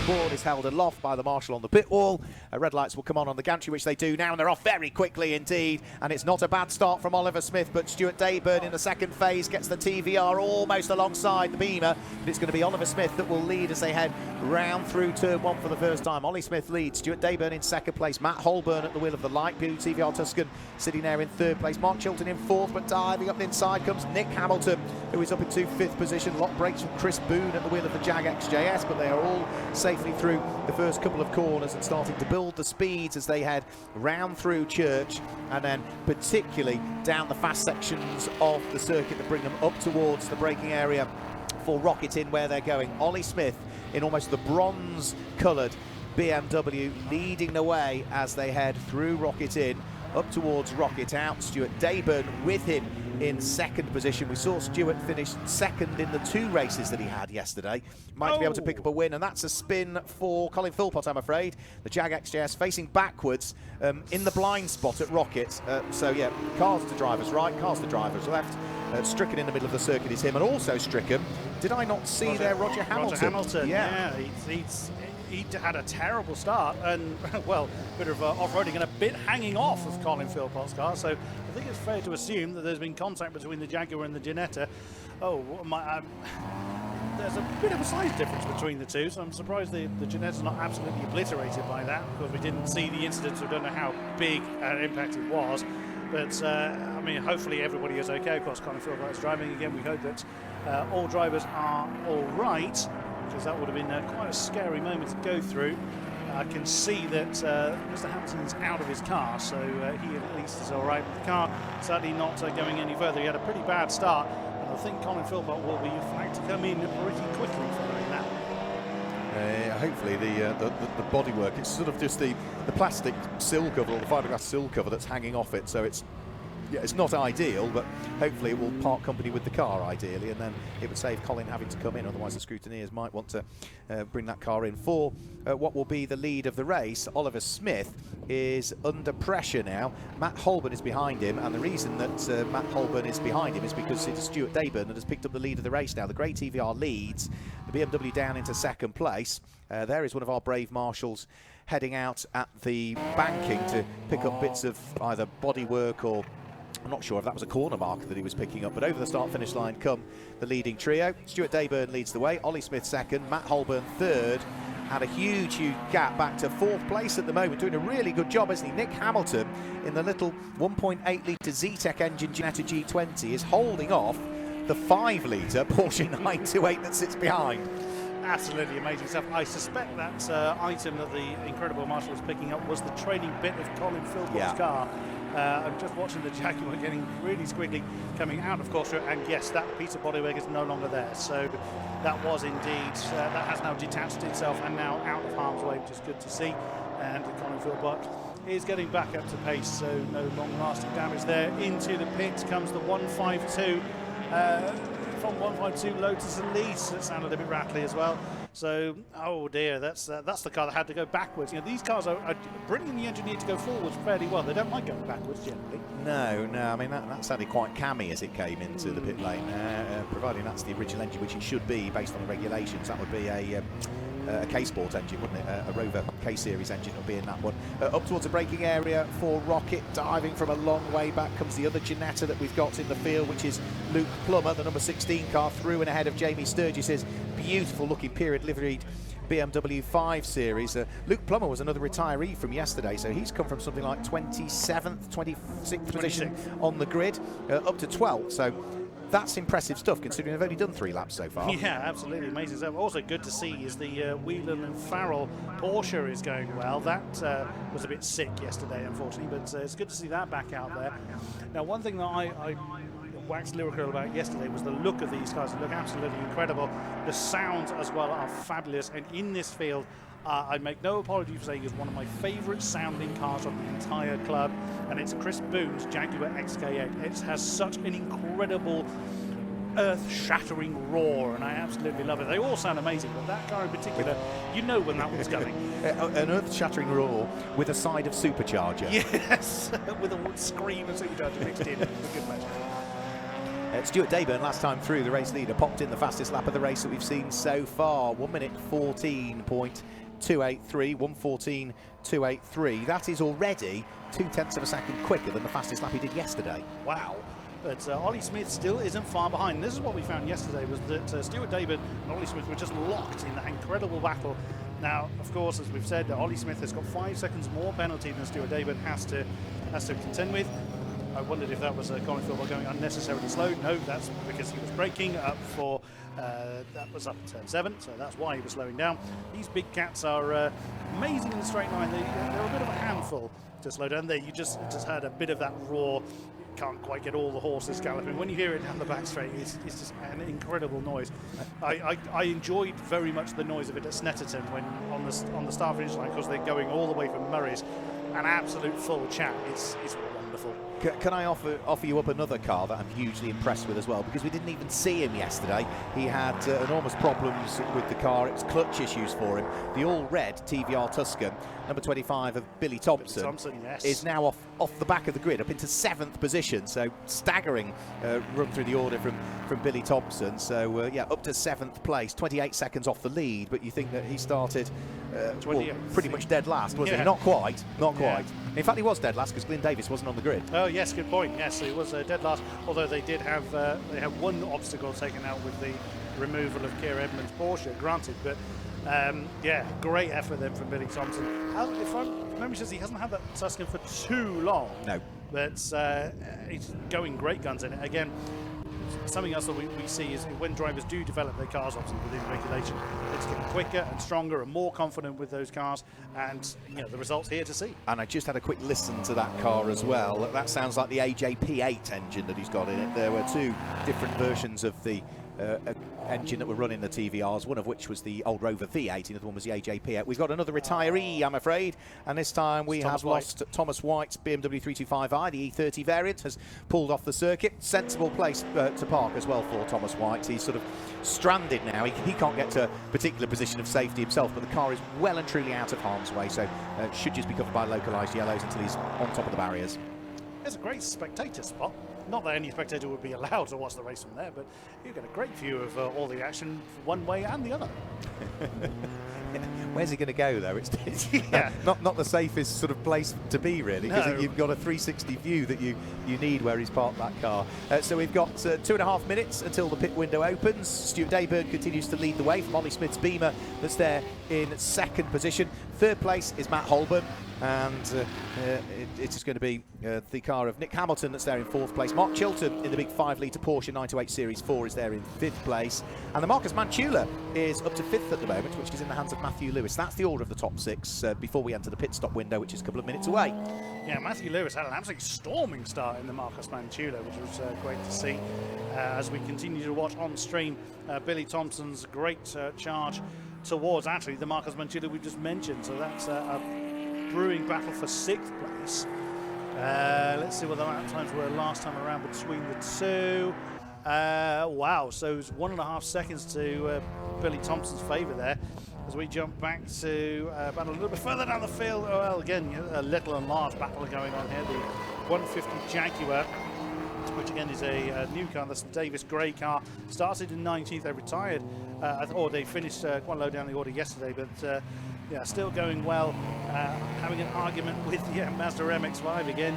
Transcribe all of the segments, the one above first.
Motorsport is held aloft by the marshal on the pit wall. Red lights will come on the gantry, which they do now, and they're off very quickly indeed. And it's not a bad start from Oliver Smith, but Stuart Dayburn in the second phase gets the TVR almost alongside the Beamer. But it's going to be Oliver Smith that will lead as they head round through turn one for the first time. Ollie Smith leads, Stuart Dayburn in second place, Matt Holborn at the wheel of the light blue TVR Tuscan sitting there in third place, Mark Chilton in fourth, but diving up the inside comes Nick Hamilton, who is up into fifth position. Lock breaks from Chris Boone at the wheel of the Jag XJS, but they are all safely through the first couple of corners and starting to build the speeds as they head round through Church, and then particularly down the fast sections of the circuit that bring them up towards the braking area for Rocket Inn, where they're going. Ollie Smith in almost the bronze coloured BMW leading the way as they head through Rocket Inn up towards Rocket Out. Stuart Dayburn with him in second position. We saw Stuart finish second in the two races that he had yesterday. Might be able to pick up a win, and that's a spin for Colin Philpott, I'm afraid. The Jag XJS facing backwards in the blind spot at Rocket. So yeah, cars to drivers right, cars to drivers left. Stricken in the middle of the circuit is him, and also stricken. Did I not see Roger Hamilton? Roger Hamilton, yeah. He had a terrible start, and well, a bit of off-roading and a bit hanging off of Colin Philpott's car. So I think it's fair to assume that there's been contact between the Jaguar and the Ginetta. There's a bit of a size difference between the two, so I'm surprised the Ginetta's not absolutely obliterated by that, because we didn't see the incident, so we don't know how big an impact it was. But I mean, hopefully everybody is okay. Of course, Colin Philpott is driving again. We hope that all drivers are all right, because that would have been quite a scary moment to go through. I can see that Mr. Hamilton's out of his car, so he at least is all right. But the car certainly not going any further. He had a pretty bad start, and I think Colin Philpott will be flagged to come in pretty quickly following that. Hopefully the bodywork, it's sort of just the plastic sill cover, or the fiberglass sill cover that's hanging off it, so it's not ideal, but hopefully it will part company with the car ideally, and then it would save Colin having to come in. Otherwise the scrutineers might want to bring that car in for what will be the lead of the race. Oliver Smith is under pressure now. Matt Holborn is behind him, and the reason that Matt Holborn is behind him is because it is Stuart Dayburn that has picked up the lead of the race now. The grey TVR leads, the BMW down into second place. There is one of our brave marshals heading out at the banking to pick up bits of either bodywork, or I'm not sure if that was a corner marker that he was picking up, but over the start-finish line come the leading trio. Stuart Dayburn leads the way, Ollie Smith second, Matt Holborn third, and a huge gap back to fourth place at the moment, doing a really good job, isn't he? Nick Hamilton in the little 1.8 litre Zetec engine Ginetta G20 is holding off the 5 litre Porsche 928 that sits behind. Absolutely amazing stuff. I suspect that item that the incredible marshal was picking up was the trailing bit of Colin Philpott's car. I'm just watching the Jaguar getting really squiggly coming out of course, and yes, that piece of bodywork is no longer there. So that was indeed, that has now detached itself and now out of harm's way, which is good to see. And Colin Philpott is getting back up to pace, so no long-lasting damage there. Into the pit comes the 152. From 152 Lotus Elise, that sounded a bit rattly as well. So, oh dear, that's the car that had to go backwards. You know, these cars are bringing the engineer to go forwards fairly well. They don't like going backwards generally. No, I mean that sounded quite cammy as it came into the pit lane. Providing that's the original engine, which it should be based on the regulations, that would be a K-Sport engine, wouldn't it? A Rover K-Series engine would be in that one. Up towards the braking area for Rocket, diving from a long way back comes the other Ginetta that we've got in the field, which is Luke Plummer, the number 16 car, through and ahead of Jamie Sturgis's beautiful looking period liveried BMW 5 Series. Luke Plummer was another retiree from yesterday, so he's come from something like 27th, 26th position on the grid, up to 12th. So that's impressive stuff, considering they've only done 3 laps so far. Yeah, absolutely amazing stuff. Also good to see is the Whelan and Farrell Porsche is going well. That was a bit sick yesterday, unfortunately, but it's good to see that back out there. Now, one thing that I waxed lyrical about yesterday was the look of these cars. They look absolutely incredible. The sounds as well are fabulous, and in this field, I make no apology for saying it's one of my favourite sounding cars of the entire club, and it's Chris Boone's Jaguar XK8. It has such an incredible earth-shattering roar, and I absolutely love it. They all sound amazing, but that car in particular, you know when that one's coming. An earth-shattering roar with a side of supercharger. Yes, with a scream of supercharger mixed in. A good match. Stuart Dayburn, last time through, the race leader, popped in the fastest lap of the race that we've seen so far. 1 minute 14.283, 1:14.283. That is already 0.2 of a second quicker than the fastest lap he did yesterday. Wow. But Ollie Smith still isn't far behind. This is what we found yesterday, was that Stuart Dayburn and Ollie Smith were just locked in that incredible battle. Now, of course, as we've said, Ollie Smith has got 5 seconds more penalty than Stuart Dayburn has to contend with. I wondered if that was Colin Philpott going unnecessarily slow. No, that's because he was braking up for, that was up turn 7, so that's why he was slowing down. These big cats are amazing in the straight line. They're a bit of a handful to slow down. There, you just heard a bit of that roar. Can't quite get all the horses galloping. When you hear it down the back straight, it's just an incredible noise. I enjoyed very much the noise of it at Snetterton when on the start finish line, because they're going all the way from Murray's. An absolute full chat. It's wonderful. Can I offer you up another car that I'm hugely impressed with as well, because we didn't even see him yesterday. He had enormous problems with the car. It was clutch issues for him. The all-red TVR Tuscan, number 25 of Billy Thompson, yes, is now off the back of the grid, up into 7th position. So staggering run through the order from Billy Thompson. So yeah, up to 7th place, 28 seconds off the lead. But you think that he started pretty much dead last, wasn't he? Not quite. Yeah. In fact, he was dead last because Glyn Davis wasn't on the grid. Oh yes, good point. Yes, he was dead last. Although they did have one obstacle taken out with the removal of Keir Edmonds' Porsche, granted. But yeah, great effort then from Billy Thompson. If I remember, he hasn't had that Tuscan for too long. No. But he's going great guns in it. Again, something else that we see is when drivers do develop their cars, obviously within regulation, it's getting quicker and stronger and more confident with those cars, and the results here to see. And I just had a quick listen to that car as well. That sounds like the AJP8 engine that he's got in it. There were 2 different versions of the engine that were running the TVRs, one of which was the old Rover V8, the other one was the AJP8. We've got another retiree, I'm afraid, and this time we have lost Thomas White's BMW 325i. The E30 variant has pulled off the circuit. Sensible place to park as well for Thomas White. He's sort of stranded now. He can't get to a particular position of safety himself, but the car is well and truly out of harm's way, so should just be covered by localised yellows until he's on top of the barriers. It's a great spectator spot. Not that any spectator would be allowed to watch the race from there, but you get a great view of all the action one way and the other. Where's he going to go, though? It's not the safest sort of place to be, really, because you've got a 360 view that you need where he's parked that car. So we've got 2.5 minutes until the pit window opens. Stuart Dayburn continues to lead the way from Ollie Smith's Beamer that's there in 2nd position. 3rd place is Matt Holborn, and it is going to be the car of Nick Hamilton that's there in 4th place. Mark Chilton in the big 5-litre Porsche 928 Series 4 is there in 5th place, and the Marcus Manchula is up to 5th at the moment, which is in the hands of Matthew Lewis. That's the order of the top 6 before we enter the pit stop window, which is a couple of minutes away. Yeah, Matthew Lewis had an absolutely storming start in the Marcus Manchula, which was great to see. As we continue to watch on stream Billy Thompson's great charge towards actually the Marcus Manchula we've just mentioned. So that's a brewing battle for 6th place. Let's see what the lap times were last time around between the 2. Wow, so it's 1.5 seconds to Billy Thompson's favour there. As we jump back to battle a little bit further down the field. Oh, well, again, a little and large battle going on here. The 150 Jaguar, which again is a new car. That's the Davis Gray car. Started in 19th. They retired, or they finished quite low down the order yesterday, but yeah, still going well. Having an argument with the Mazda MX-5 again.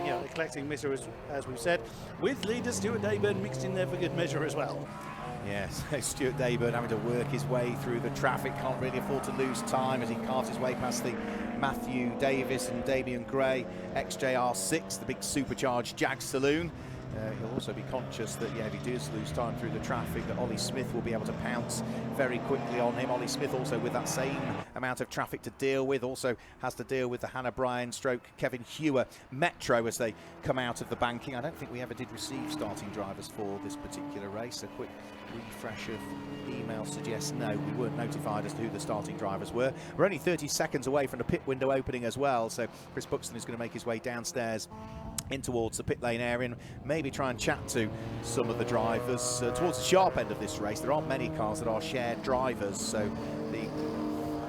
They're collecting misery, as we've said, with leader Stuart Dayburn mixed in there for good measure as well. Yes, Stuart Dayburn having to work his way through the traffic, can't really afford to lose time as he carts his way past the Matthew Davis and Damian Gray XJR6, the big supercharged Jag Saloon. He'll also be conscious that, if he does lose time through the traffic, that Ollie Smith will be able to pounce very quickly on him. Ollie Smith also with that same amount of traffic to deal with, also has to deal with the Hannah Bryan stroke Kevin Hewer Metro as they come out of the banking. I don't think we ever did receive starting drivers for this particular race. A quick refresh of email suggests no, we weren't notified as to who the starting drivers were. We're only 30 seconds away from the pit window opening as well, so Chris Buxton is going to make his way downstairs in towards the pit lane area and maybe try and chat to some of the drivers towards the sharp end of this race. There aren't many cars that are shared drivers, so the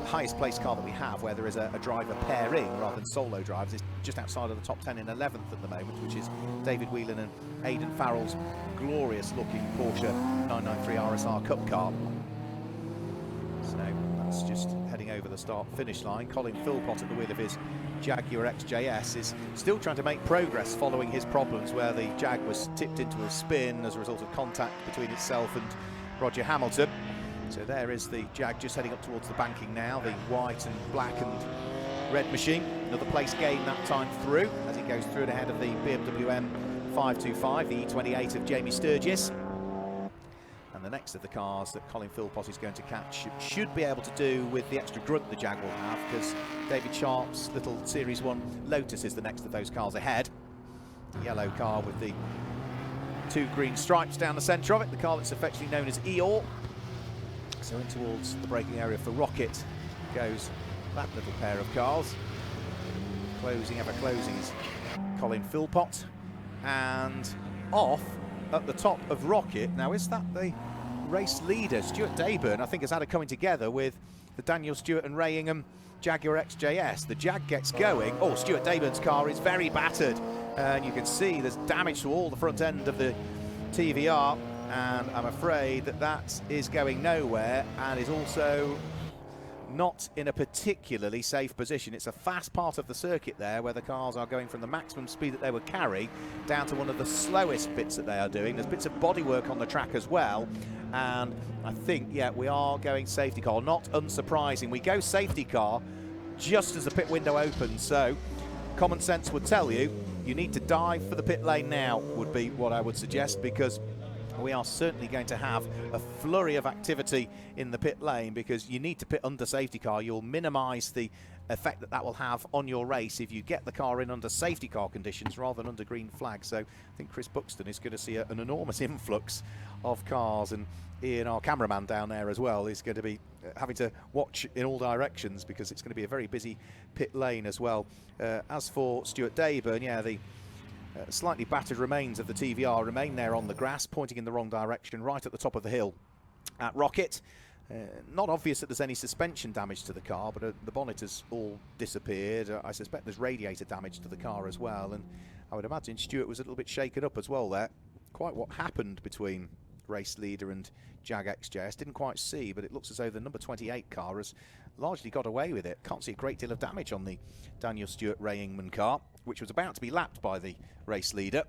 highest placed car that we have, where there is a driver pairing rather than solo drivers, is just outside of the top 10 in 11th at the moment, which is David Whelan and Aidan Farrell's glorious looking Porsche 993 RSR Cup car. So that's just heading over the start finish line. Colin Philpott at the wheel of his Jaguar XJS is still trying to make progress following his problems, where the Jag was tipped into a spin as a result of contact between itself and Roger Hamilton. So there is the Jag just heading up towards the banking now, the white and black and red machine. Another place gain that time through as he goes through and ahead of the BMW M525, the E28 of Jamie Sturgis. And the next of the cars that Colin Philpott is going to catch should be able to do with the extra grunt the Jag will have, because David Sharp's little Series 1 Lotus is the next of those cars ahead. The yellow car with the 2 green stripes down the centre of it, the car that's affectionately known as Eeyore. So in towards the braking area for Rocket goes that little pair of cars. Closing, ever closing, is Colin Philpott. And off at the top of Rocket, now is that the race leader? Stuart Dayburn, I think, has had a coming together with the Daniel Stewart and Ray Ingham Jaguar XJS. The Jag gets going. Oh, Stuart Dayburn's car is very battered. And you can see there's damage to all the front end of the TVR. And I'm afraid that that is going nowhere and is also not in a particularly safe position. It's a fast part of the circuit there, where the cars are going from the maximum speed that they would carry down to one of the slowest bits that they are doing. There's bits of bodywork on the track as well, and I think, yeah, we are going safety car. Not unsurprising. We go safety car just as the pit window opens, so common sense would tell you you need to dive for the pit lane now, would be what I would suggest, because we are certainly going to have a flurry of activity in the pit lane, because you need to pit under safety car. You'll minimise the effect that that will have on your race if you get the car in under safety car conditions rather than under green flag. So I think Chris Buxton is going to see an enormous influx of cars, and Ian, our cameraman down there as well, is going to be having to watch in all directions, because it's going to be a very busy pit lane as well. As for Stuart Dayburn, yeah, the slightly battered remains of the TVR remain there on the grass, pointing in the wrong direction, right at the top of the hill at Rocket. Not obvious that there's any suspension damage to the car, but the bonnet has all disappeared. I suspect there's radiator damage to the car as well, and I would imagine Stuart was a little bit shaken up as well there. Quite what happened between race leader and Jag XJS, didn't quite see, but it looks as though the number 28 car has largely got away with it. Can't see a great deal of damage on the Daniel Stewart Ray Ingham car, which was about to be lapped by the race leader.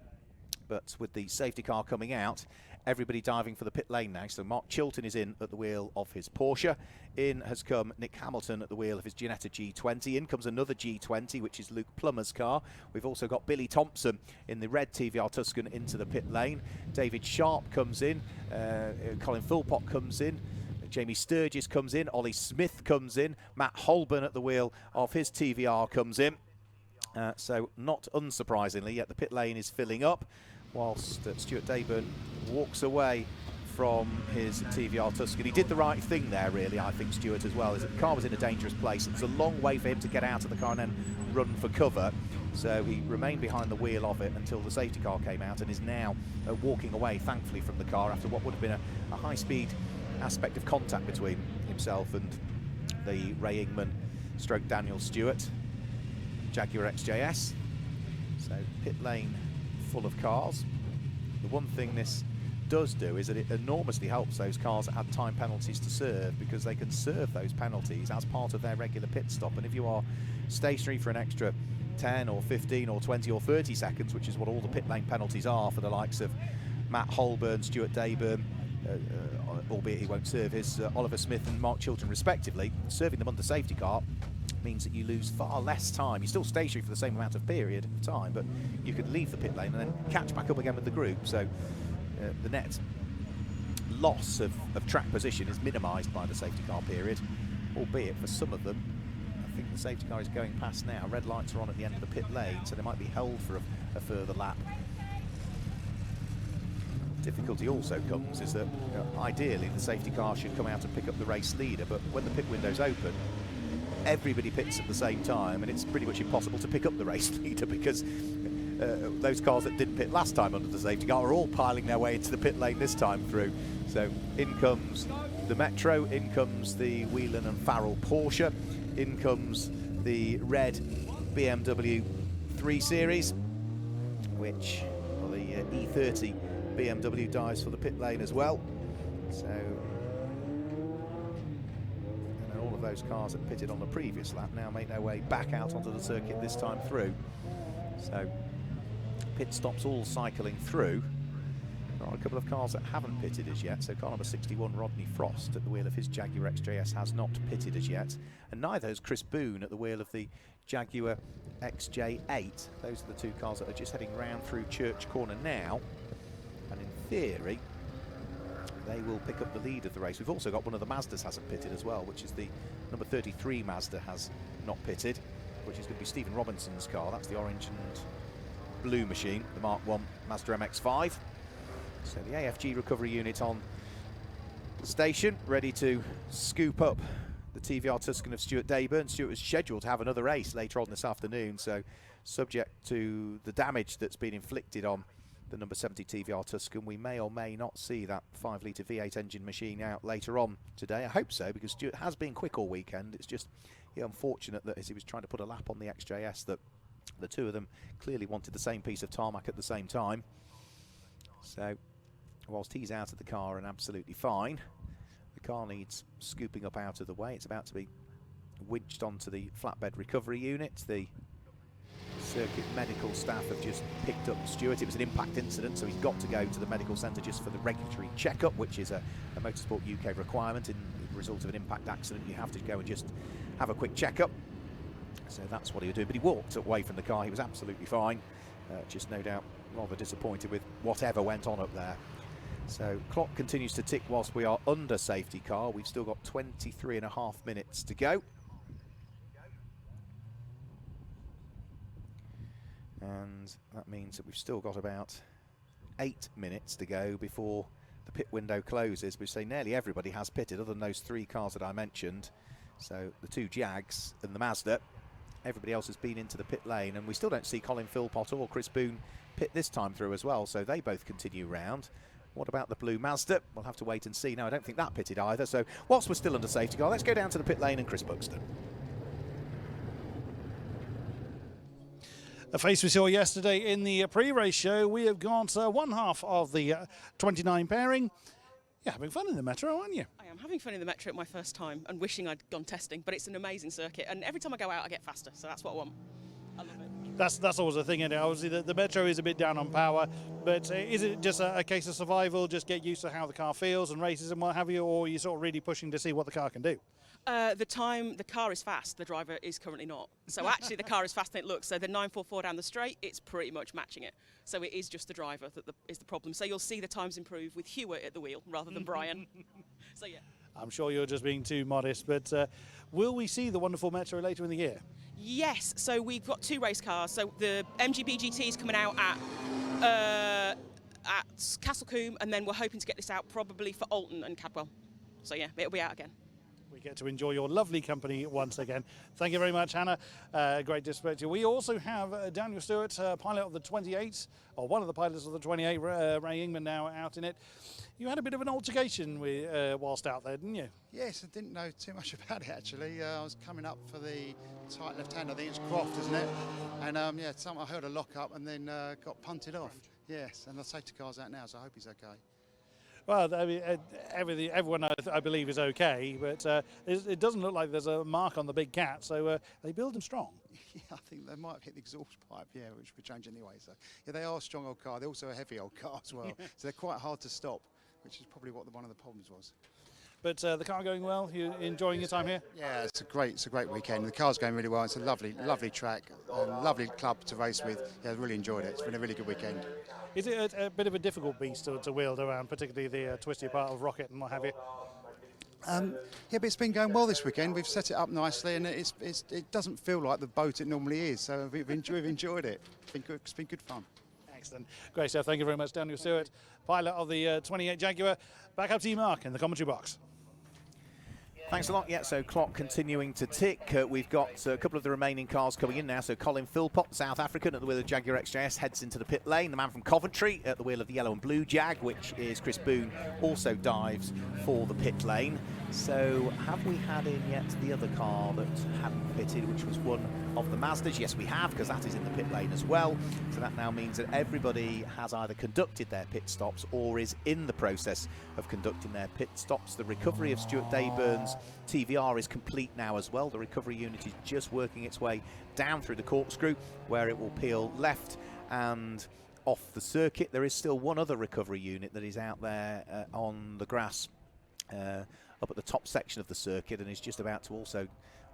But with the safety car coming out, everybody diving for the pit lane now. So Mark Chilton is in at the wheel of his Porsche. In has come Nick Hamilton at the wheel of his Ginetta G20. In comes another G20, which is Luke Plummer's car. We've also got Billy Thompson in the red TVR Tuscan into the pit lane. David Sharp comes in. Colin Philpott comes in. Jamie Sturgis comes in. Ollie Smith comes in. Matt Holborn at the wheel of his TVR comes in. So not unsurprisingly, yet the pit lane is filling up, whilst Stuart Dayburn walks away from his TVR Tuscan. He did the right thing there, really, I think, Stuart, as well. Is that the car was in a dangerous place. It was a long way for him to get out of the car and then run for cover. So he remained behind the wheel of it until the safety car came out, and is now walking away, thankfully, from the car after what would have been a high-speed aspect of contact between himself and the Ray Ingham stroke Daniel Stewart Jaguar XJS. So pit lane full of cars. The one thing this does do is that it enormously helps those cars that had time penalties to serve, because they can serve those penalties as part of their regular pit stop. And if you are stationary for an extra 10 or 15 or 20 or 30 seconds, which is what all the pit lane penalties are for the likes of Matt Holborn, Stuart Dayburn, albeit he won't serve his Oliver Smith and Mark Chilton respectively, serving them under safety car means that you lose far less time. You're still stationary for the same amount of period of time, but you could leave the pit lane and then catch back up again with the group. So the net loss of track position is minimised by the safety car period, albeit for some of them, I think the safety car is going past now. Red lights are on at the end of the pit lane, so they might be held for a further lap. Difficulty also comes is that ideally the safety car should come out and pick up the race leader, but when the pit window's open, everybody pits at the same time, and it's pretty much impossible to pick up the race leader, because those cars that didn't pit last time under the safety car are all piling their way into the pit lane this time through. So in comes the Metro, in comes the Whelan and Farrell Porsche, in comes the red BMW 3 Series, which, well, the E30 BMW dives for the pit lane as well. So, and all of those cars that pitted on the previous lap now make their way back out onto the circuit this time through. So, pit stops all cycling through. There are a couple of cars that haven't pitted as yet. So car number 61, Rodney Frost, at the wheel of his Jaguar XJS, has not pitted as yet. And neither has Chris Boone at the wheel of the Jaguar XJ8. Those are the two cars that are just heading round through Church Corner now. And in theory, they will pick up the lead of the race. We've also got one of the Mazdas hasn't pitted as well, which is the number 33 Mazda has not pitted, which is going to be Stephen Robinson's car. That's the orange and blue machine, the Mark 1 Mazda MX-5. So the AFG recovery unit on the station, ready to scoop up the TVR Tuscan of Stuart Dayburn. Stuart was scheduled to have another race later on this afternoon, so subject to the damage that's been inflicted on the number 70 TVR Tuscan, we may or may not see that 5-litre V8 engine machine out later on today. I hope so, because Stuart has been quick all weekend. It's just unfortunate that as he was trying to put a lap on the XJS, that the two of them clearly wanted the same piece of tarmac at the same time. So, whilst he's out of the car and absolutely fine, the car needs scooping up out of the way. It's about to be winched onto the flatbed recovery unit. The circuit medical staff have just picked up Stuart. It was an impact incident, so he's got to go to the medical centre just for the regulatory checkup, which is a Motorsport UK requirement. In the result of an impact accident, you have to go and just have a quick checkup. So that's what he would do. But he walked away from the car. He was absolutely fine. Just no doubt rather disappointed with whatever went on up there. So clock continues to tick whilst we are under safety car. We've still got 23.5 minutes to go. And that means that we've still got about 8 minutes to go before the pit window closes. We say nearly everybody has pitted, other than those three cars that I mentioned. So the two Jags and the Mazda. Everybody else has been into the pit lane, and we still don't see Colin Philpott or Chris Boone pit this time through as well, so they both continue round. What about the blue Mazda? We'll have to wait and see. No, I don't think that pitted either. So whilst we're still under safety car, let's go down to the pit lane and Chris Buxton. A face we saw yesterday in the pre-race show. We have got one half of the 29 pairing. You're having fun in the Metro, aren't you? I am having fun in the Metro at my first time and wishing I'd gone testing, but it's an amazing circuit, and every time I go out I get faster, so that's what I want. I love it. That's always the thing, isn't it? Obviously the Metro is a bit down on power, but is it just a case of survival, just get used to how the car feels and races and what have you, or are you sort of really pushing to see what the car can do? The car is fast, the driver is currently not. So actually the car is faster than it looks. So the 944 down the straight, it's pretty much matching it. So it is just the driver that is the problem. So you'll see the times improve with Hewitt at the wheel rather than Brian. So yeah. I'm sure you're just being too modest, but will we see the wonderful Metro later in the year? Yes, so we've got two race cars. So the MGB GT is coming out at Castlecombe, and then we're hoping to get this out probably for Alton and Cadwell. So yeah, it'll be out again. We get to enjoy your lovely company once again. Thank you very much, Hannah. Great to speak to you. We also have Daniel Stewart, pilot of the 28, or one of the pilots of the 28, Ray Ingman now out in it. You had a bit of an altercation whilst out there, didn't you? Yes, I didn't know too much about it actually. I was coming up for the tight left hand, I think it's Croft, isn't it? And yeah, I heard a lock up and then got punted off. Yes, and the safety car's out now, so I hope he's okay. Well, I mean, everyone I believe is okay, but it doesn't look like there's a mark on the big cat, so they build them strong. Yeah, I think they might have hit the exhaust pipe, yeah, which we change anyway. So yeah, they are a strong old car. They're also a heavy old car as well, so they're quite hard to stop, which is probably what one of the problems was. But the car going well? You enjoying your time here? Yeah, it's a great weekend. The car's going really well. It's a lovely track, lovely club to race with. Yeah, I really enjoyed it. It's been a really good weekend. Is it a bit of a difficult beast to wield around, particularly the twisty part of Rocket and what have you? Yeah, but it's been going well this weekend. We've set it up nicely, and it doesn't feel like the boat it normally is. So we've enjoyed it. It's been good fun. Excellent. Great stuff. Thank you very much, Daniel Stewart, pilot of the 28 Jaguar. Back up to you, Mark, in the commentary box. Thanks a lot. Yeah, so clock continuing to tick. We've got a couple of the remaining cars coming in now. So Colin Philpott, South African, at the wheel of Jaguar XJS, heads into the pit lane. The man from Coventry at the wheel of the yellow and blue Jag, which is Chris Boone, also dives for the pit lane. So have we had in yet the other car that hadn't pitted, which was one of the Mazdas? Yes, we have, because that is in the pit lane as well. So that now means that everybody has either conducted their pit stops or is in the process of conducting their pit stops. The recovery of Stuart Dayburn's TVR is complete now as well. The recovery unit is just working its way down through the corkscrew, where it will peel left and off the circuit. There is still one other recovery unit that is out there on the grass up at the top section of the circuit, and is just about to also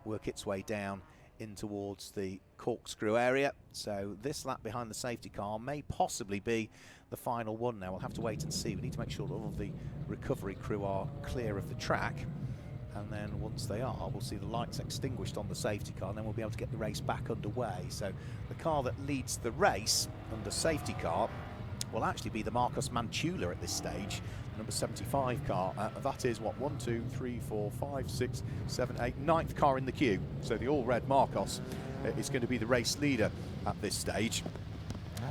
work its way down in towards the corkscrew area. So this lap behind the safety car may possibly be the final one now. We'll have to wait and see. We need to make sure that all of the recovery crew are clear of the track, and then once they are, we'll see the lights extinguished on the safety car, and then we'll be able to get the race back underway. So the car that leads the race under safety car will actually be the Marcos Manchula at this stage, number 75 car. That is what, 1, 2, 3, 4, 5, 6, 7, 8, 9th car in the queue. So the all-red Marcos is going to be the race leader at this stage.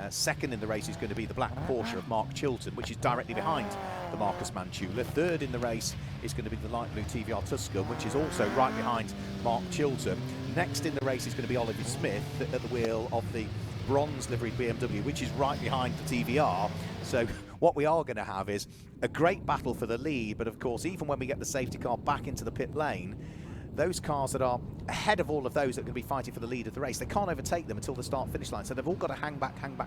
Second in the race is going to be the black Porsche of Mark Chilton, which is directly behind the Marcus Manchula. Third in the race is going to be the light blue TVR Tuscan, which is also right behind Mark Chilton. Next in the race is going to be Oliver Smith at the wheel of the bronze livery BMW, which is right behind the TVR. So what we are going to have is a great battle for the lead, but of course, even when we get the safety car back into the pit lane, those cars that are ahead of all of those that are going to be fighting for the lead of the race, they can't overtake them until the start-finish line. So they've all got to hang back, and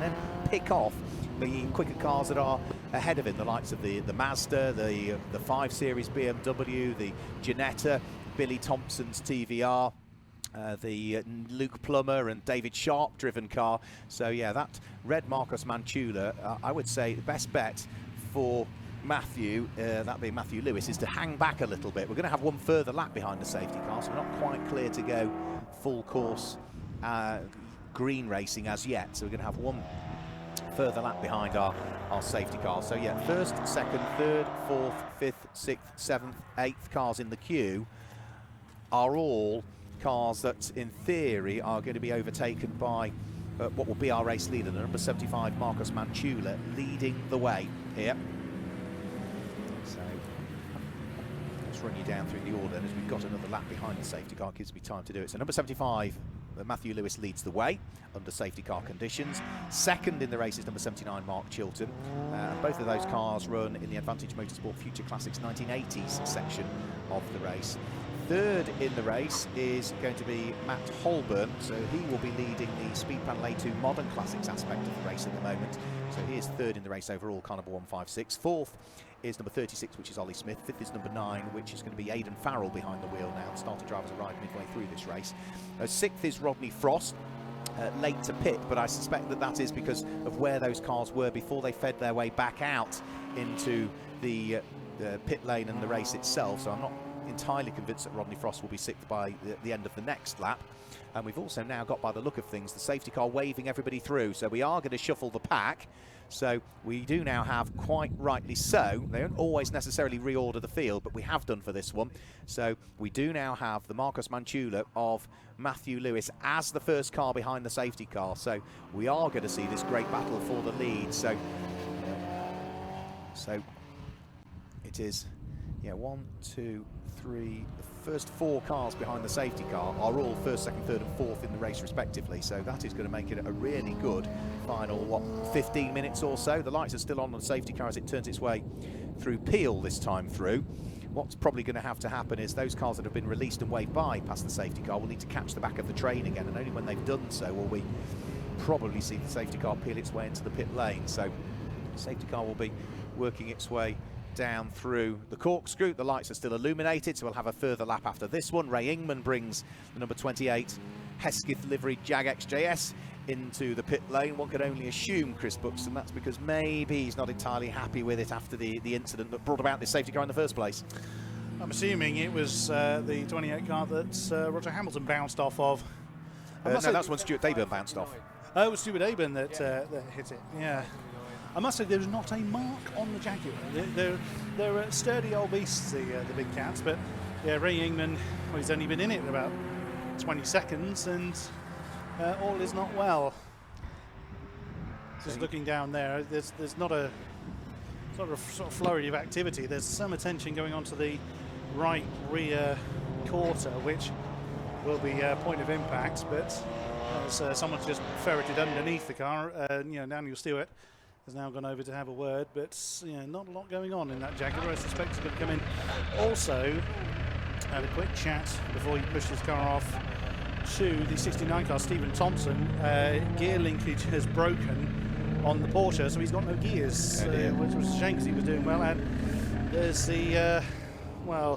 then pick off the quicker cars that are ahead of it, the likes of the Mazda, the 5 Series BMW, the Ginetta, Billy Thompson's TVR, the Luke Plummer and David Sharp driven car. So yeah, that red Marcos Manchula, I would say the best bet for Matthew, that being Matthew Lewis, is to hang back a little bit. We're going to have one further lap behind the safety car, so we're not quite clear to go full course green racing as yet. So we're going to have one further lap behind our safety car. So yeah, first, second, third, fourth, fifth, sixth, seventh, eighth cars in the queue are all cars that in theory are going to be overtaken by what will be our race leader, the number 75 Marcos Manchula, leading the way here. So let's run you down through the order, and as we've got another lap behind the safety car, gives me time to do it. So number 75, Matthew Lewis, leads the way under safety car conditions. Second in the race is number 79 Mark Chilton. Both of those cars run in the Advantage Motorsport Future Classics 1980s section of the race. Third in the race is going to be Matt Holborn, so he will be leading the Speedpanel A2 Modern Classics aspect of the race at the moment. So he is third in the race overall, car number 156. Fourth is number 36, which is Ollie Smith. Fifth is number 9, which is going to be Aidan Farrell behind the wheel now. The starting drivers arrived midway through this race. Sixth is Rodney Frost, late to pit, but I suspect that that is because of where those cars were before they fed their way back out into the pit lane and the race itself. So I'm not entirely convinced that Rodney Frost will be sixth by the end of the next lap. And we've also now got, by the look of things, the safety car waving everybody through. So we are going to shuffle the pack. So we do now have, quite rightly so, they don't always necessarily reorder the field, but we have done for this one. So we do now have the Marcos Manchula of Matthew Lewis as the first car behind the safety car. So we are going to see this great battle for the lead. So it is, yeah, 1, 2, 3, the first 4 cars behind the safety car are all first, second, third and fourth in the race respectively. So that is going to make it a really good final, what, 15 minutes or so. The lights are still on the safety car as it turns its way through Peel this time through. What's probably going to have to happen is those cars that have been released and waved by past the safety car will need to catch the back of the train again, and only when they've done so will we probably see the safety car peel its way into the pit lane. So the safety car will be working its way down through the corkscrew. The lights are still illuminated, so we'll have a further lap after this one. Ray Ingman brings the number 28 Hesketh livery Jag XJS into the pit lane. One could only assume, Chris Buxton, that's because maybe he's not entirely happy with it after the incident that brought about this safety car in the first place. I'm assuming it was the 28 car that Roger Hamilton bounced off of. No, that's when Stuart Dayburn bounced off. Oh, it was Stuart Dayburn that hit it, yeah. I must say, there's not a mark on the Jaguar. They're sturdy old beasts, the big cats, but yeah, Ray Ingman, well, he's only been in it about 20 seconds, and all is not well. Just looking down there, there's not a sort of flurry of activity. There's some attention going on to the right rear quarter, which will be a point of impact, but as someone's just ferreted underneath the car, Daniel Stewart has now gone over to have a word, but not a lot going on in that Jaguar. I suspect he's going to come in. Also, had a quick chat before he pushed his car off to the 69 car, Stephen Thompson. Gear linkage has broken on the Porsche, so he's got no gears, which was a shame because he was doing well. And there's the,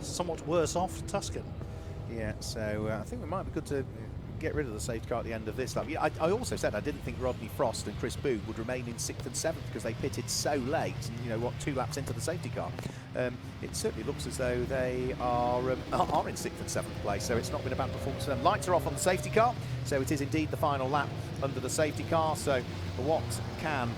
somewhat worse off Tuscan. Yeah, so I think we might be good to get rid of the safety car at the end of this lap. Yeah, I also said I didn't think Rodney Frost and Chris Boone would remain in 6th and 7th because they pitted so late, and 2 laps into the safety car. It certainly looks as though they are in 6th and 7th place, so it's not been a bad performance for them. Lights are off on the safety car, so it is indeed the final lap under the safety car. So what can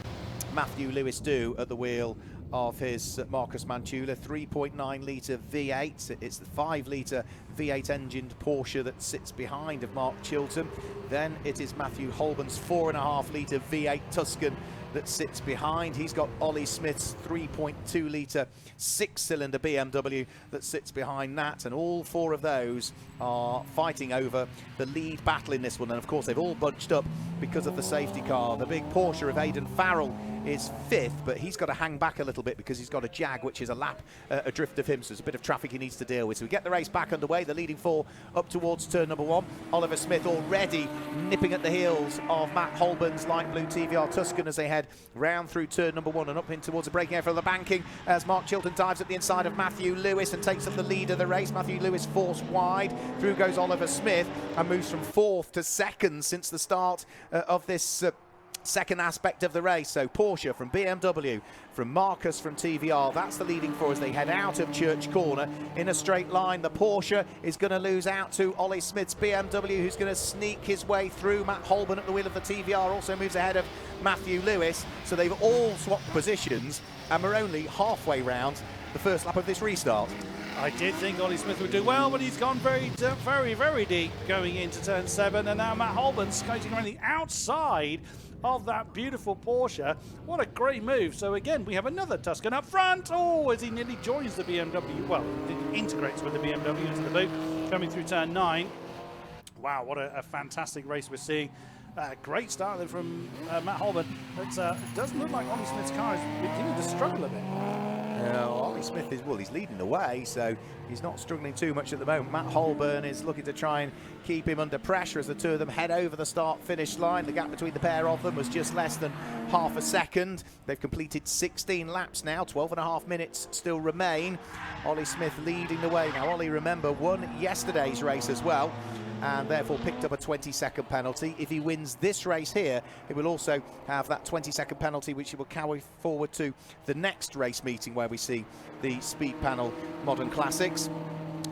Matthew Lewis do at the wheel of his Marcus Manchula? 3.9 litre V8. It's the 5 litre V8 engined Porsche that sits behind of Mark Chilton. Then it is Matthew Holben's 4.5 litre V8 Tuscan that sits behind. He's got Ollie Smith's 3.2 litre 6-cylinder BMW that sits behind that, and all 4 of those are fighting over the lead battle in this one. And of course they've all bunched up because of the safety car. The big Porsche of Aidan Farrell is 5th, but he's got to hang back a little bit because he's got a Jag which is a lap adrift of him, so there's a bit of traffic he needs to deal with. So we get the race back underway, the leading 4 up towards turn number 1. Oliver Smith already nipping at the heels of Matt Holben's light blue TVR Tuscan as they head round through turn number 1 and up in towards the braking area for the banking, as Mark Chilton dives at the inside of Matthew Lewis and takes up the lead of the race. Matthew Lewis forced wide, through goes Oliver Smith and moves from 4th to 2nd since the start of this second aspect of the race. So Porsche from BMW, from Marcus from TVR, that's the leading 4 as they head out of Church Corner in a straight line. The Porsche is going to lose out to Ollie Smith's BMW, who's going to sneak his way through. Matt Holben at the wheel of the TVR also moves ahead of Matthew Lewis, so they've all swapped positions, and we're only halfway round the first lap of this restart. I did think Ollie Smith would do well, but he's gone very, very deep going into turn 7, and now Matt Holben skating around the outside of that beautiful Porsche. What a great move. So again, we have another Tuscan up front. Oh, as he nearly joins the BMW. Well, he integrates with the BMW into the boot, coming through turn 9. Wow, what a fantastic race we're seeing. Great start there from Matt Holben. But it does look like Ollie Smith's car is beginning to struggle a bit. Ollie Smith is, he's leading the way, so he's not struggling too much at the moment. Matt Holben is looking to try and keep him under pressure as the 2 of them head over the start-finish line. The gap between the pair of them was just less than half a second. They've completed 16 laps now, 12.5 minutes still remain. Ollie Smith leading the way. Now, Ollie, remember, won yesterday's race as well, and therefore picked up a 20-second penalty. If he wins this race here, he will also have that 20-second penalty, which he will carry forward to the next race meeting where we see the Speedpanel Modern Classics,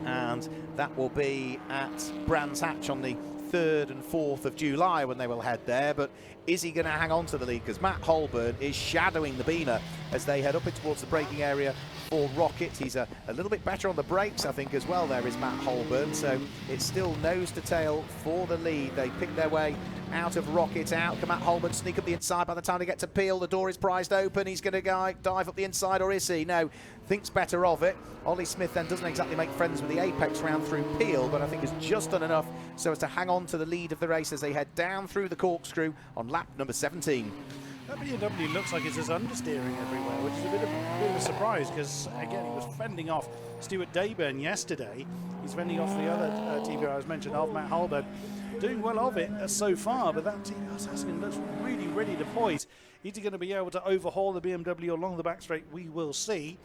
and that will be at Brands Hatch on the 3rd and 4th of July when they will head there. But is he going to hang on to the lead? Because Matt Holben is shadowing the Beamer as they head up towards the braking area for Rocket. He's a little bit better on the brakes, I think, as well. There is Matt Holben, so it's still nose to tail for the lead. They pick their way out of Rocket. Out can Matt Holben sneak up the inside. By the time they get to Peel, the door is prized open. He's going to dive up the inside, or is he? No, thinks better of it. Ollie Smith then doesn't exactly make friends with the apex round through Peel, but I think has just done enough so as to hang on to the lead of the race as they head down through the corkscrew on lap number 17. That BMW looks like it's just understeering everywhere, which is a bit of a surprise, because again, he was fending off Stuart Dayburn yesterday. He's fending off the other TVR I was mentioned of, Matt Holben. Doing well of it so far, but that Tuscan looks really ready to poise. Is he going to be able to overhaul the BMW along the back straight? We will see.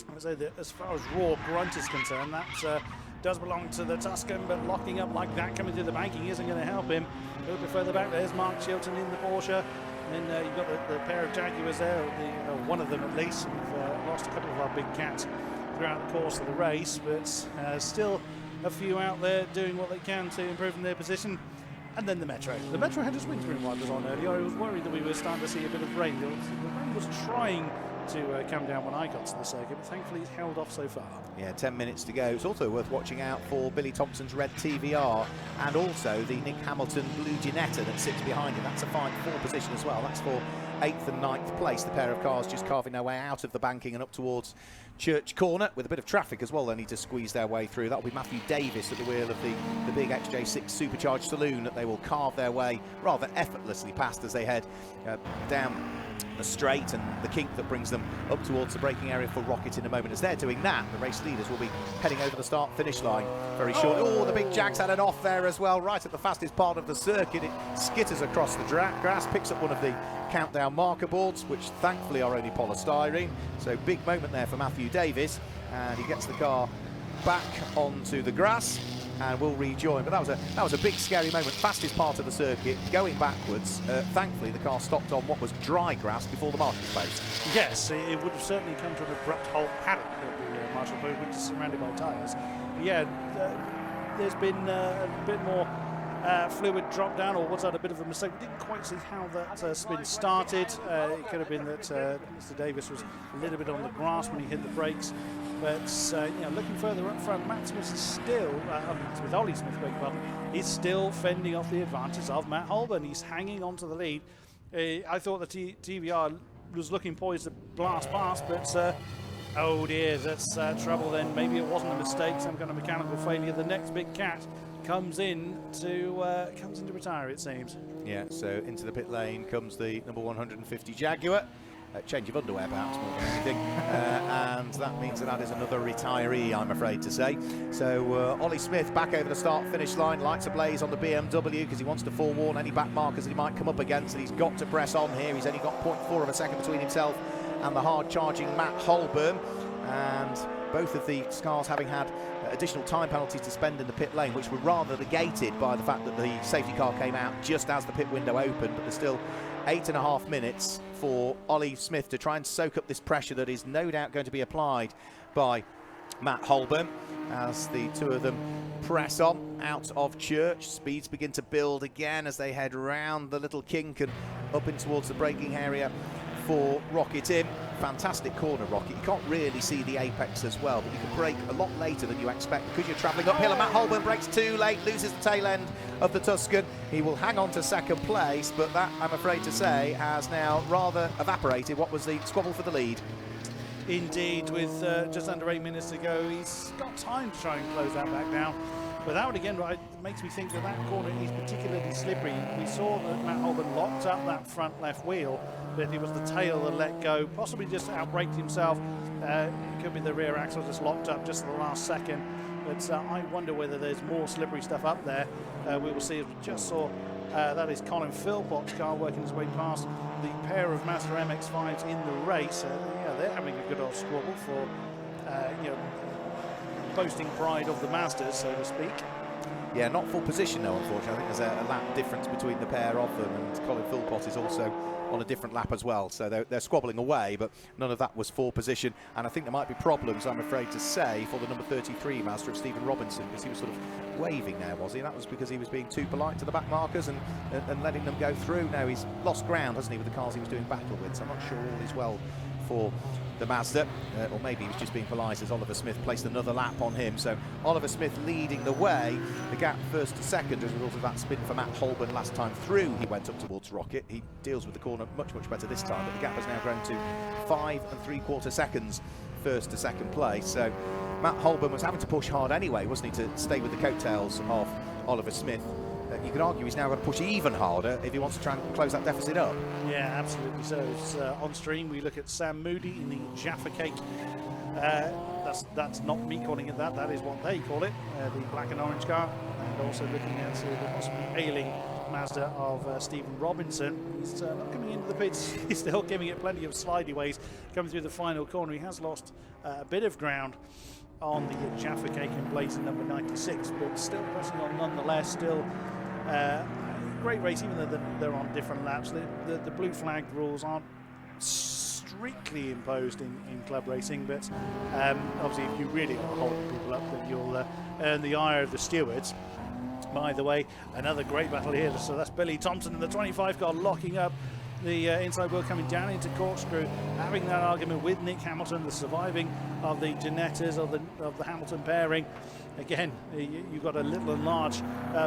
I would say that as far as raw grunt is concerned, that does belong to the Tuscan, but locking up like that coming through the banking isn't going to help him. A little bit further back, there's Mark Chilton in the Porsche. And then you've got the pair of Jaguars there, one of them at least. We've lost a couple of our big cats throughout the course of the race, but still a few out there doing what they can to improve their position. And then the Metro. The Metro had its windscreen wipers on earlier. I was worried that we were starting to see a bit of rain. The rain was trying to come down when I got to the circuit, but thankfully it's held off so far. Yeah, 10 minutes to go. It's also worth watching out for Billy Thompson's red TVR and also the Nick Hamilton blue Ginetta that sits behind him. That's a fight for position as well. That's for 8th and 9th place. The pair of cars just carving their way out of the banking and up towards Church Corner with a bit of traffic as well. They need to squeeze their way through. That'll be Matthew Davis at the wheel of the big XJ6 supercharged saloon that they will carve their way rather effortlessly past as they head down the straight and the kink that brings them up towards the braking area for Rocket in a moment. As they're doing that, the race leaders will be heading over the start-finish line very shortly. Oh, the big Jags had an off there as well, right at the fastest part of the circuit. It skitters across the grass, picks up one of the countdown marker boards, which thankfully are only polystyrene. So big moment there for Matthew Davis, and he gets the car back onto the grass and will rejoin. But that was a big scary moment, fastest part of the circuit, going backwards. Thankfully the car stopped on what was dry grass before the marshal's post. Yes, it would have certainly come to an abrupt halt paddock at the marshal post, which is surrounded by tyres. Yeah, there's been a bit more fluid drop down, or was that a bit of a mistake? We didn't quite see how that spin started. It could have been that Mr. Davis was a little bit on the grass when he hit the brakes. But you know, looking further up front, Matt Smith is still, Ollie Smith, beg your pardon, is still fending off the advantage of Matt Holborn. He's hanging on to the lead. I thought the TVR was looking poised to blast past, but oh dear, that's trouble then. Maybe it wasn't a mistake, some kind of mechanical failure. The next big cat comes in to retire, it seems. Yeah, so into the pit lane comes the number 150 Jaguar. Change of underwear perhaps more than anything, and that means that is another retiree, I'm afraid to say. So Ollie Smith back over the start-finish line, lights ablaze on the BMW because he wants to forewarn any back markers that he might come up against, and he's got to press on here. He's only got 0.4 of a second between himself and the hard-charging Matt Holborn, and both of the cars having had additional time penalties to spend in the pit lane, which were rather negated by the fact that the safety car came out just as the pit window opened. But there's still 8.5 minutes for Ollie Smith to try and soak up this pressure that is no doubt going to be applied by Matt Holborn as the two of them press on out of Church. Speeds begin to build again as they head round the little kink and up in towards the braking area for Rocket in. Fantastic corner, Rocket. You can't really see the apex as well, but you can brake a lot later than you expect because you're travelling uphill, and Matt Holborn brakes too late, loses the tail end of the Tuscan. He will hang on to second place, but that, I'm afraid to say, has now rather evaporated what was the squabble for the lead. Indeed, with just under 8 minutes to go, he's got time to try and close that back down. But that one again, it makes me think that that corner is particularly slippery. We saw that Matt Holborn locked up that front left wheel, but it was the tail that let go, possibly just outbraked himself. It could be the rear axle just locked up just at the last second. But I wonder whether there's more slippery stuff up there. We will see, as we just saw, that is Colin Philpott's car working his way past the pair of Mazda MX-5s in the race. Yeah, they're having a good old squabble for, you know, boasting pride of the Mazdas, so to speak. Yeah, not full position though, unfortunately. I think there's a lap difference between the pair of them, and Colin Philpott is also on a different lap as well, so they're squabbling away, but none of that was for position. And I think there might be problems, I'm afraid to say, for the number 33 Mazda of Stephen Robinson, because he was sort of waving there, was he? That was because he was being too polite to the back markers and letting them go through. Now he's lost ground, hasn't he, with the cars he was doing battle with, so I'm not sure all is well for the Mazda, or maybe he was just being polite as Oliver Smith placed another lap on him. So Oliver Smith leading the way, the gap first to second as a result of that spin for Matt Holborn last time through. He went up towards Rocket. He deals with the corner much better this time, but the gap has now grown to 5 3/4 seconds first to second place. So Matt Holborn was having to push hard anyway, wasn't he, to stay with the coattails of Oliver Smith. You could argue he's now going to push even harder if he wants to try and close that deficit up. Yeah, absolutely. So it's on stream. We look at Sam Moody in the Jaffa Cake. That's not me calling it that. That is what they call it, the black and orange car. And also looking at the possibly ailing Mazda of Stephen Robinson. He's not coming into the pits. He's still giving it plenty of slidey ways. Coming through the final corner, he has lost a bit of ground on the Jaffa Cake in Blazing number 96, but still pressing on nonetheless. Still great race, even though they're on different laps. The blue flag rules aren't strictly imposed in club racing, but obviously if you really want to hold people up, then you'll earn the ire of the stewards. By the way, another great battle here. So that's Billy Thompson in the 25 car locking up the inside wheel coming down into corkscrew, having that argument with Nick Hamilton, the surviving of the Ginettas of the Hamilton pairing. Again, you've got a little and large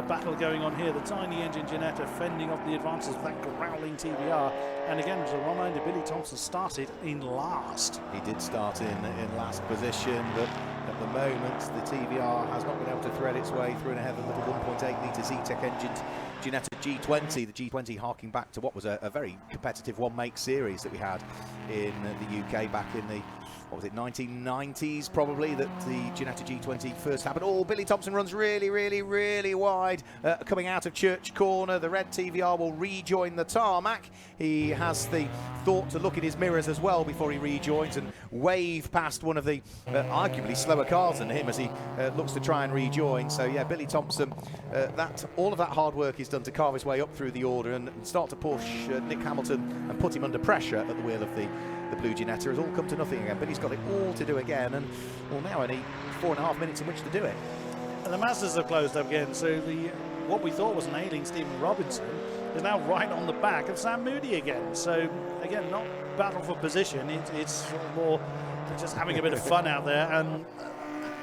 battle going on here. The tiny engine Ginetta fending off the advances of that growling TVR. And again, as a reminder, Billy Thompson started in last. He did start in last position, but at the moment the TVR has not been able to thread its way through and ahead of the little 1.8 litre Z-Tech engines Ginetta G20. The G20 harking back to what was a very competitive one-make series that we had in the UK back in the, what was it, 1990s probably, that the Ginetta G20 first happened. Oh, Billy Thompson runs really wide coming out of Church Corner. The red TVR will rejoin the tarmac. He has the thought to look at his mirrors as well before he rejoins and wave past one of the arguably slower cars than him as he looks to try and rejoin. So yeah, Billy Thompson, all of that hard work is done to carve his way up through the order and start to push Nick Hamilton and put him under pressure at the wheel of the blue Ginetta. Has all come to nothing again, but he's got it all to do again, and well, now only 4.5 minutes in which to do it. And the Mazdas have closed up again, so what we thought was an ailing Stephen Robinson is now right on the back of Sam Moody again. So again, not battle for position, it's sort of more just having a bit of fun out there. And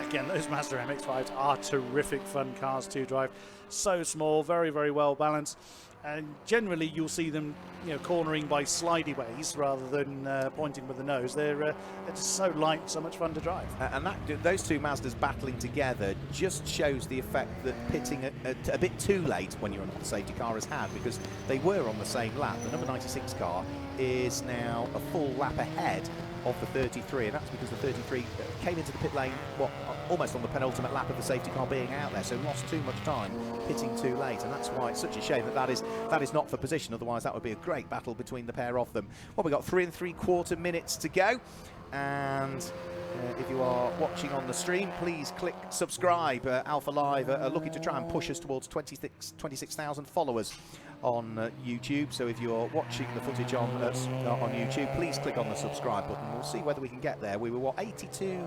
again, those Mazda MX-5s are terrific fun cars to drive. So small, very well balanced. And generally you'll see them, cornering by slidey ways rather than pointing with the nose. They're just so light, so much fun to drive. And those two Mazdas battling together just shows the effect that pitting a bit too late when you're on the safety car has had, because they were on the same lap. The number 96 car is now a full lap ahead of the 33, and that's because the 33 came into the pit lane almost on the penultimate lap of the safety car being out there, so lost too much time pitting too late, and that's why it's such a shame that is not for position. Otherwise that would be a great battle between the pair of them. Well, we've got 3 3/4 minutes to go, and if you are watching on the stream, please click subscribe. Alpha Live are looking to try and push us towards 26,000 followers on YouTube. So if you're watching the footage on YouTube, please click on the subscribe button. We'll see whether we can get there. We were 82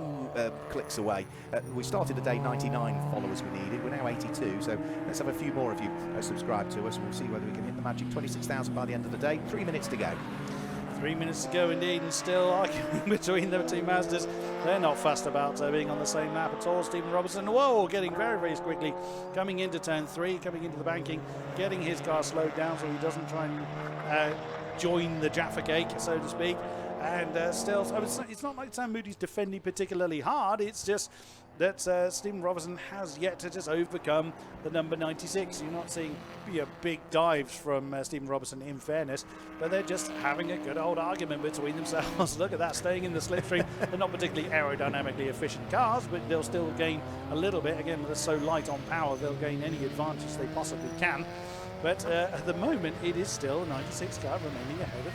clicks away. We started the day 99 followers we needed. We're now 82, so let's have a few more of you subscribe to us, and we'll see whether we can hit the magic 26,000 by the end of the day. 3 minutes to go. 3 minutes to go indeed, and still arguing between the two Mazdas. They're not fussed about being on the same lap at all. Stephen Robinson, whoa, getting very quickly, coming into turn 3, coming into the banking, getting his car slowed down so he doesn't try and join the Jaffa cake, so to speak. And still, it's not like Sam Moody's defending particularly hard, it's just that Stephen Robinson has yet to just overcome the number 96. You're not seeing big dives from Stephen Robinson, in fairness, but they're just having a good old argument between themselves. Look at that, staying in the slipstream. They're not particularly aerodynamically efficient cars, but they'll still gain a little bit. Again, they're so light on power, they'll gain any advantage they possibly can. But at the moment, it is still a 96 car remaining ahead of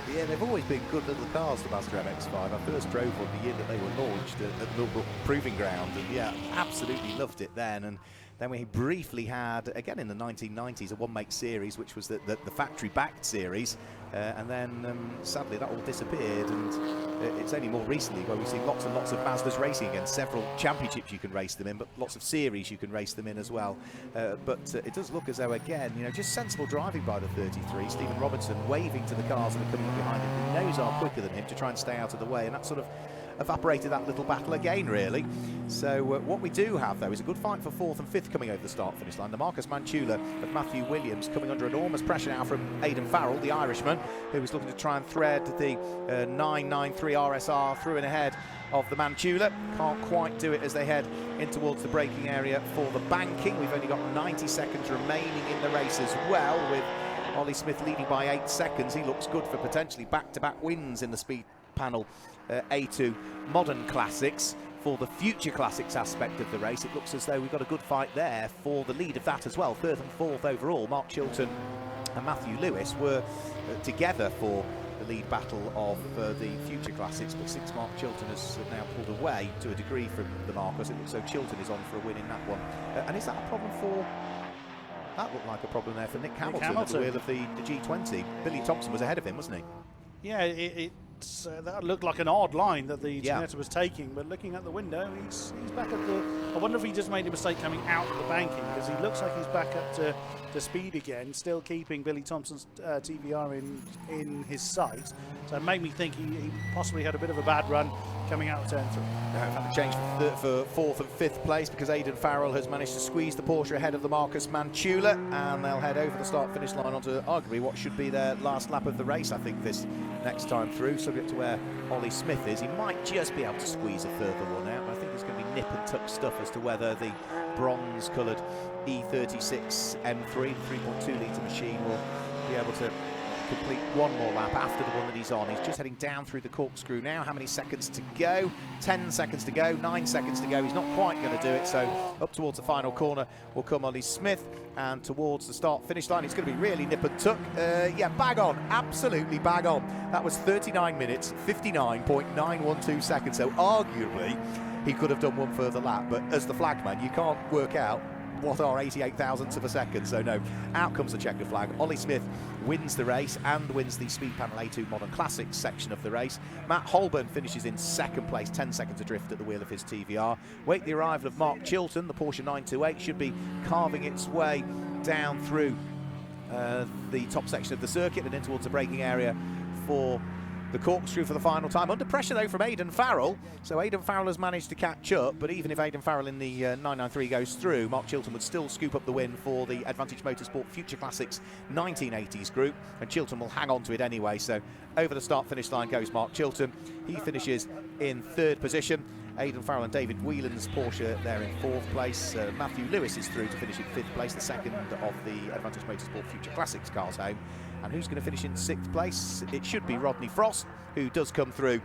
33. Yeah, they've always been good little cars, the Mazda MX-5. I first drove one the year that they were launched at Millbrook Proving Ground, and yeah, absolutely loved it then. And then we briefly had, again in the 1990s, a one-make series, which was the factory-backed series, and then sadly that all disappeared, and it's only more recently where we've seen lots and lots of Mazdas racing again. Several championships you can race them in, but lots of series you can race them in as well. But it does look as though, again, just sensible driving by the 33. Stephen Robinson waving to the cars that are coming up behind him, who knows are quicker than him, to try and stay out of the way, and that sort of evaporated that little battle again, really. So what we do have, though, is a good fight for 4th and 5th coming over the start-finish line. The Marcus Manchula of Matthew Williams coming under enormous pressure now from Aidan Farrell, the Irishman, who is looking to try and thread the 993 RSR through and ahead of the Manchula. Can't quite do it as they head in towards the braking area for the banking. We've only got 90 seconds remaining in the race as well, with Ollie Smith leading by 8 seconds. He looks good for potentially back-to-back wins in the Speedpanel A2 Modern Classics. For the Future Classics aspect of the race, it looks as though we've got a good fight there for the lead of that as well. 3rd and 4th overall. Mark Chilton and Matthew Lewis were together for the lead battle of the Future Classics, but since Mark Chilton has now pulled away to a degree from the Marcus, it looks as though Chilton is on for a win in that one. And is that a problem for... That looked like a problem there for Nick Hamilton at the wheel of the G20. Billy Thompson was ahead of him, wasn't he? Yeah, that looked like an odd line that the Ginetta was taking, but looking at the window, he's back at the... I wonder if he just made a mistake coming out of the banking, because he looks like he's back at to speed again, still keeping Billy Thompson's TVR in his sight. So it made me think he possibly had a bit of a bad run coming out of turn 3. Now, had to change for 4th and 5th place because Aidan Farrell has managed to squeeze the Porsche ahead of the Marcus Manchula, and they'll head over the start-finish line onto arguably what should be their last lap of the race, I think, this next time through, subject to where Ollie Smith is. He might just be able to squeeze a further one out. I think it's going to be nip and tuck stuff as to whether the bronze-coloured E36 M3, the 3.2 litre machine, will be able to complete one more lap after the one that he's on. He's just heading down through the corkscrew now. How many seconds to go? 10 seconds to go, 9 seconds to go. He's not quite going to do it, so up towards the final corner will come Ollie Smith, and towards the start-finish line, it's going to be really nip and tuck. Yeah, bag on, absolutely bag on. That was 39 minutes, 59.912 seconds, so arguably he could have done one further lap, but as the flagman, you can't work out what are 88 thousandths of a second, so no, out comes the checkered flag. Ollie Smith wins the race and wins the Speedpanel A2 Modern Classics section of the race. Matt Holborn finishes in 2nd place, 10 seconds adrift at the wheel of his TVR. Wait the arrival of Mark Chilton, the Porsche 928 should be carving its way down through the top section of the circuit and in towards the braking area for the corkscrew for the final time. Under pressure though from Aidan Farrell, so Aidan Farrell has managed to catch up, but even if Aidan Farrell in the 993 goes through, Mark Chilton would still scoop up the win for the Advantage Motorsport Future Classics 1980s group, and Chilton will hang on to it anyway. So over the start finish line goes Mark Chilton. He finishes in 3rd position. Aidan Farrell and David Whelan's Porsche there in 4th place. Matthew Lewis is through to finish in 5th place, the second of the Advantage Motorsport Future Classics cars home. And who's going to finish in 6th place? It should be Rodney Frost, who does come through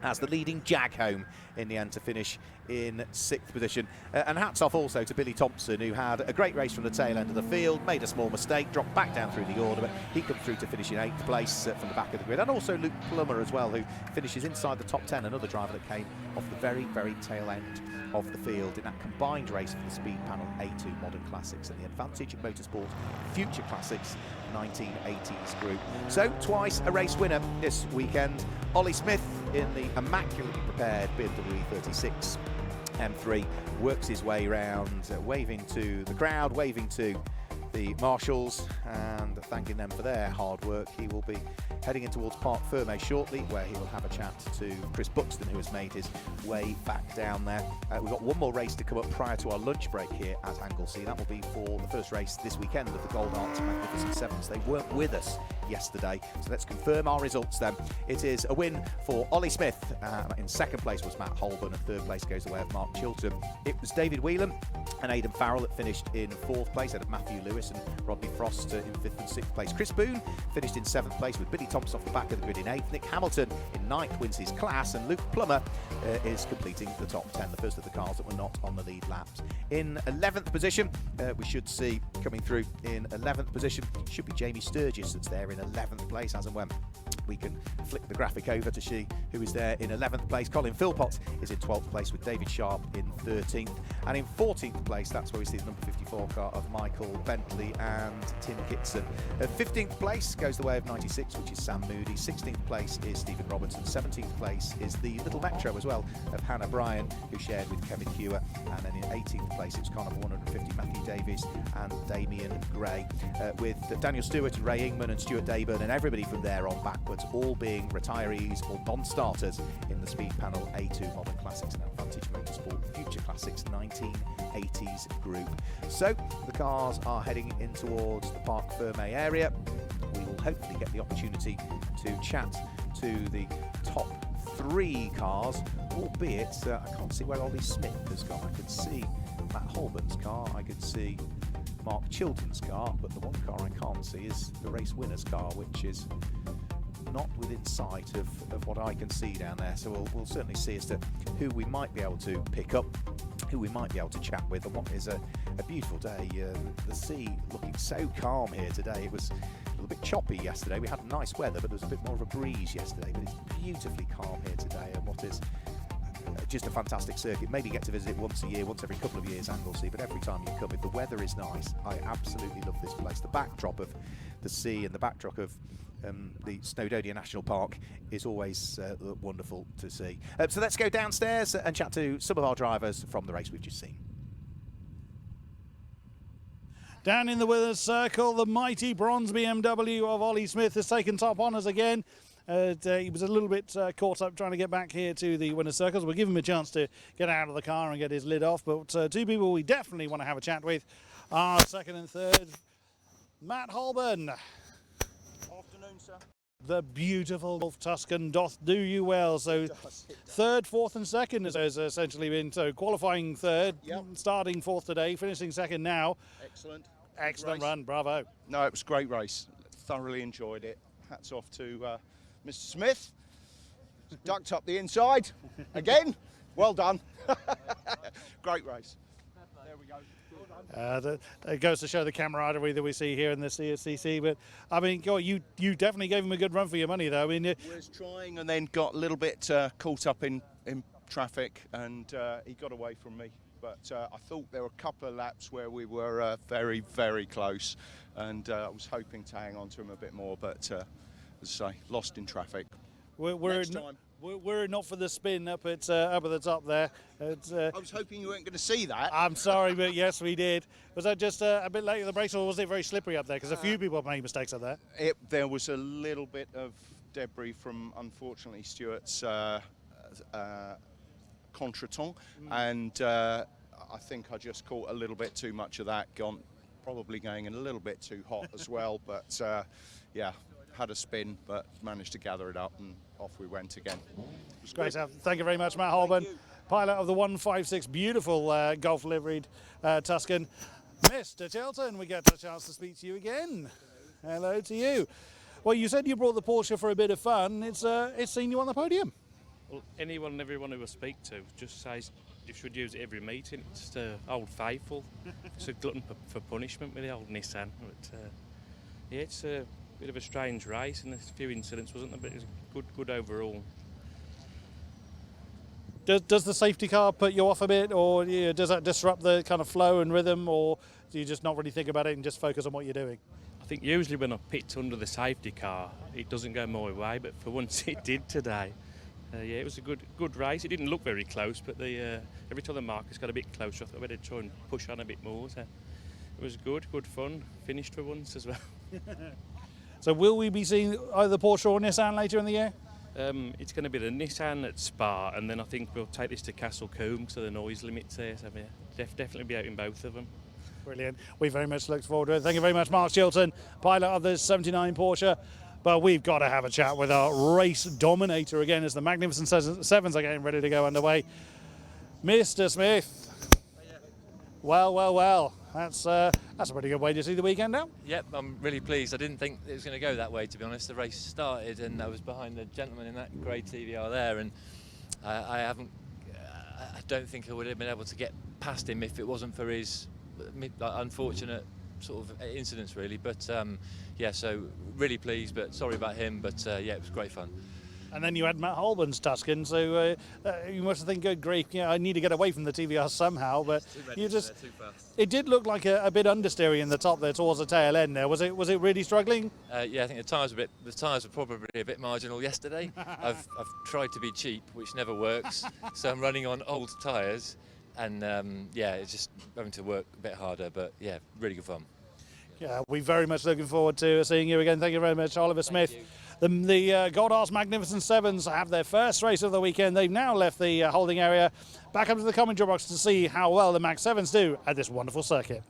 as the leading Jag home in the end to finish in 6th position. And hats off also to Billy Thompson, who had a great race from the tail end of the field, made a small mistake, dropped back down through the order, but he come through to finish in 8th place from the back of the grid. And also Luke Plummer as well, who finishes inside the top 10, another driver that came off the very, very tail end of the field in that combined race for the Speedpanel A2 Modern Classics and the Advantage Motorsport Future Classics 1980s group. So twice a race winner this weekend. Ollie Smith in the immaculately prepared BMW 36 M3 works his way round, waving to the crowd, waving to the marshals and thanking them for their hard work. He will be heading in towards Parc Fermé shortly, where he will have a chat to Chris Buxton, who has made his way back down there. We've got one more race to come up prior to our lunch break here at Anglesey. That will be for the first race this weekend of the Gold Arts Magnificent Sevens. They weren't with us yesterday, so let's confirm our results then. It is a win for Ollie Smith. In 2nd place was Matt Holborn, and 3rd place goes the way of Mark Chilton. It was David Whelan and Aidan Farrell that finished in 4th place, ahead of Matthew Lewis and Rodney Frost in 5th and 6th place. Chris Boone finished in 7th place with Billy Thompson off the back of the grid in 8th. Nick Hamilton in 9th wins his class, and Luke Plummer is completing the top 10, the first of the cars that were not on the lead laps. In 11th position, we should see coming through in 11th position, should be Jamie Sturgis that's there in 11th place, as and when we can flick the graphic over to see who is there in 11th place. Colin Philpott is in 12th place with David Sharp in 13th, and in 14th place, that's where we see the number 54 car of Michael Bentley and Tim Kitson. 15th place goes the way of 96, which is Sam Moody. 16th place is Stephen Robinson. 17th place is the Little Metro as well of Hannah Bryan, who shared with Kevin Hewer, and then in 18th place it's Connor 150, Matthew Davies and Damien Gray, with Daniel Stewart and Ray Ingman and Stuart Dayburn and everybody from there on backwards all being retirees or non-starters in the Speedpanel A2 Modern Classics and Advantage Motorsport Future Classics 1980s group. So the cars are heading in towards the Parc Fermé area. We will hopefully get the opportunity to chat to the top 3 cars, albeit I can't see where Ollie Smith has gone. I could see Matt Holborn's car, I could see Mark Chilton's car, but the one car I can't see is the race winner's car, which is not within sight of what I can see down there. So we'll certainly see as to who we might be able to pick up, who we might be able to chat with, and what is a beautiful day. The sea looking so calm here today. It was a little bit choppy yesterday. We had nice weather, but there was a bit more of a breeze yesterday, but it's beautifully calm here today, and what is just a fantastic circuit. Maybe get to visit it once a year, once every couple of years, Anglesey, but every time you come, if the weather is nice, I absolutely love this place. The backdrop of the sea and the backdrop of the Snowdonia National Park is always wonderful to see. So let's go downstairs and chat to some of our drivers from the race we've just seen. Down in the winner's circle, the mighty bronze BMW of Ollie Smith has taken top honours again. He was a little bit caught up trying to get back here to the winner's circles. We'll give him a chance to get out of the car and get his lid off. But two people we definitely want to have a chat with are second and third. Matt Holborn. Afternoon, sir. The beautiful Golf Tuscan doth do you well. So third, fourth and second has essentially been, so qualifying third, starting fourth today, finishing second now. Excellent run, bravo. No, it was a great race. Thoroughly enjoyed it. Hats off to Mr. Smith. Ducked up the inside again. Well done. Great race. There we go. It goes to show the camaraderie that we see here in the CSCC. But I mean, God, you definitely gave him a good run for your money, though. I mean, was trying and then got a little bit caught up in traffic, and he got away from me. But I thought there were a couple of laps where we were very, very close, and I was hoping to hang on to him a bit more. But as I say, lost in traffic. Next time. We're not for the spin up at the top there. I was hoping you weren't going to see that. I'm sorry, but yes, we did. Was that just a bit late at the brakes, or was it very slippery up there? Because a few people have made mistakes up there. There was a little bit of debris from, unfortunately, Stuart's contretemps, and I think I just caught a little bit too much of that. Probably going a little bit too hot as well, but yeah. Had a spin, but managed to gather it up, and off we went again. It was great. Thank you very much, Matt Holborn, pilot of the 156, beautiful golf liveried Tuscan. Mr. Chilton, we get a chance to speak to you again. Hello to you. Well, you said you brought the Porsche for a bit of fun. It's seen you on the podium. Well, anyone and everyone who I speak to just says you should use it every meeting. It's the old faithful. It's a glutton for punishment with the old Nissan. But, yeah, it's a bit of a strange race, and there's a few incidents, wasn't there? But it was good overall. Does the safety car put you off a bit, or does that disrupt the kind of flow and rhythm, or do you just not really think about it and just focus on what you're doing? I think usually when I pit under the safety car, it doesn't go my way, but for once it did today. Yeah, it was a good race. It didn't look very close, but every time the markers got a bit closer, I thought I better try and push on a bit more. So it was good fun. Finished for once as well. So will we be seeing either Porsche or Nissan later in the year? It's going to be the Nissan at Spa, and then I think we'll take this to Castle Combe, so the noise limit's there. So yeah, definitely be out in both of them. Brilliant. We very much look forward to it. Thank you very much, Mark Chilton, pilot of the 79 Porsche. But we've got to have a chat with our race dominator again as the Magnificent Sevens are getting ready to go underway. Mr. Smith. Well. That's a pretty good way to see the weekend out. Yep, I'm really pleased. I didn't think it was going to go that way, to be honest. The race started and I was behind the gentleman in that grey TVR there, and I don't think I would have been able to get past him if it wasn't for his unfortunate sort of incidents, really. But yeah, so really pleased, but sorry about him. But yeah, it was great fun. And then you had Matt Holborn's Tuscan, so you must have think, good grief, I need to get away from the TVR somehow. But you just, it did look like a bit understeery in the top there towards the tail end there. Was it really struggling? Yeah, I think the tyres were probably a bit marginal yesterday. I've tried to be cheap, which never works, so I'm running on old tyres, and yeah, it's just having to work a bit harder. But yeah, really good fun. Yeah, we're very much looking forward to seeing you again. Thank you very much, Oliver Smith. The Goddard's Magnificent Sevens have their first race of the weekend. They've now left the holding area, back up to the commentary box to see how well the Mag 7s do at this wonderful circuit.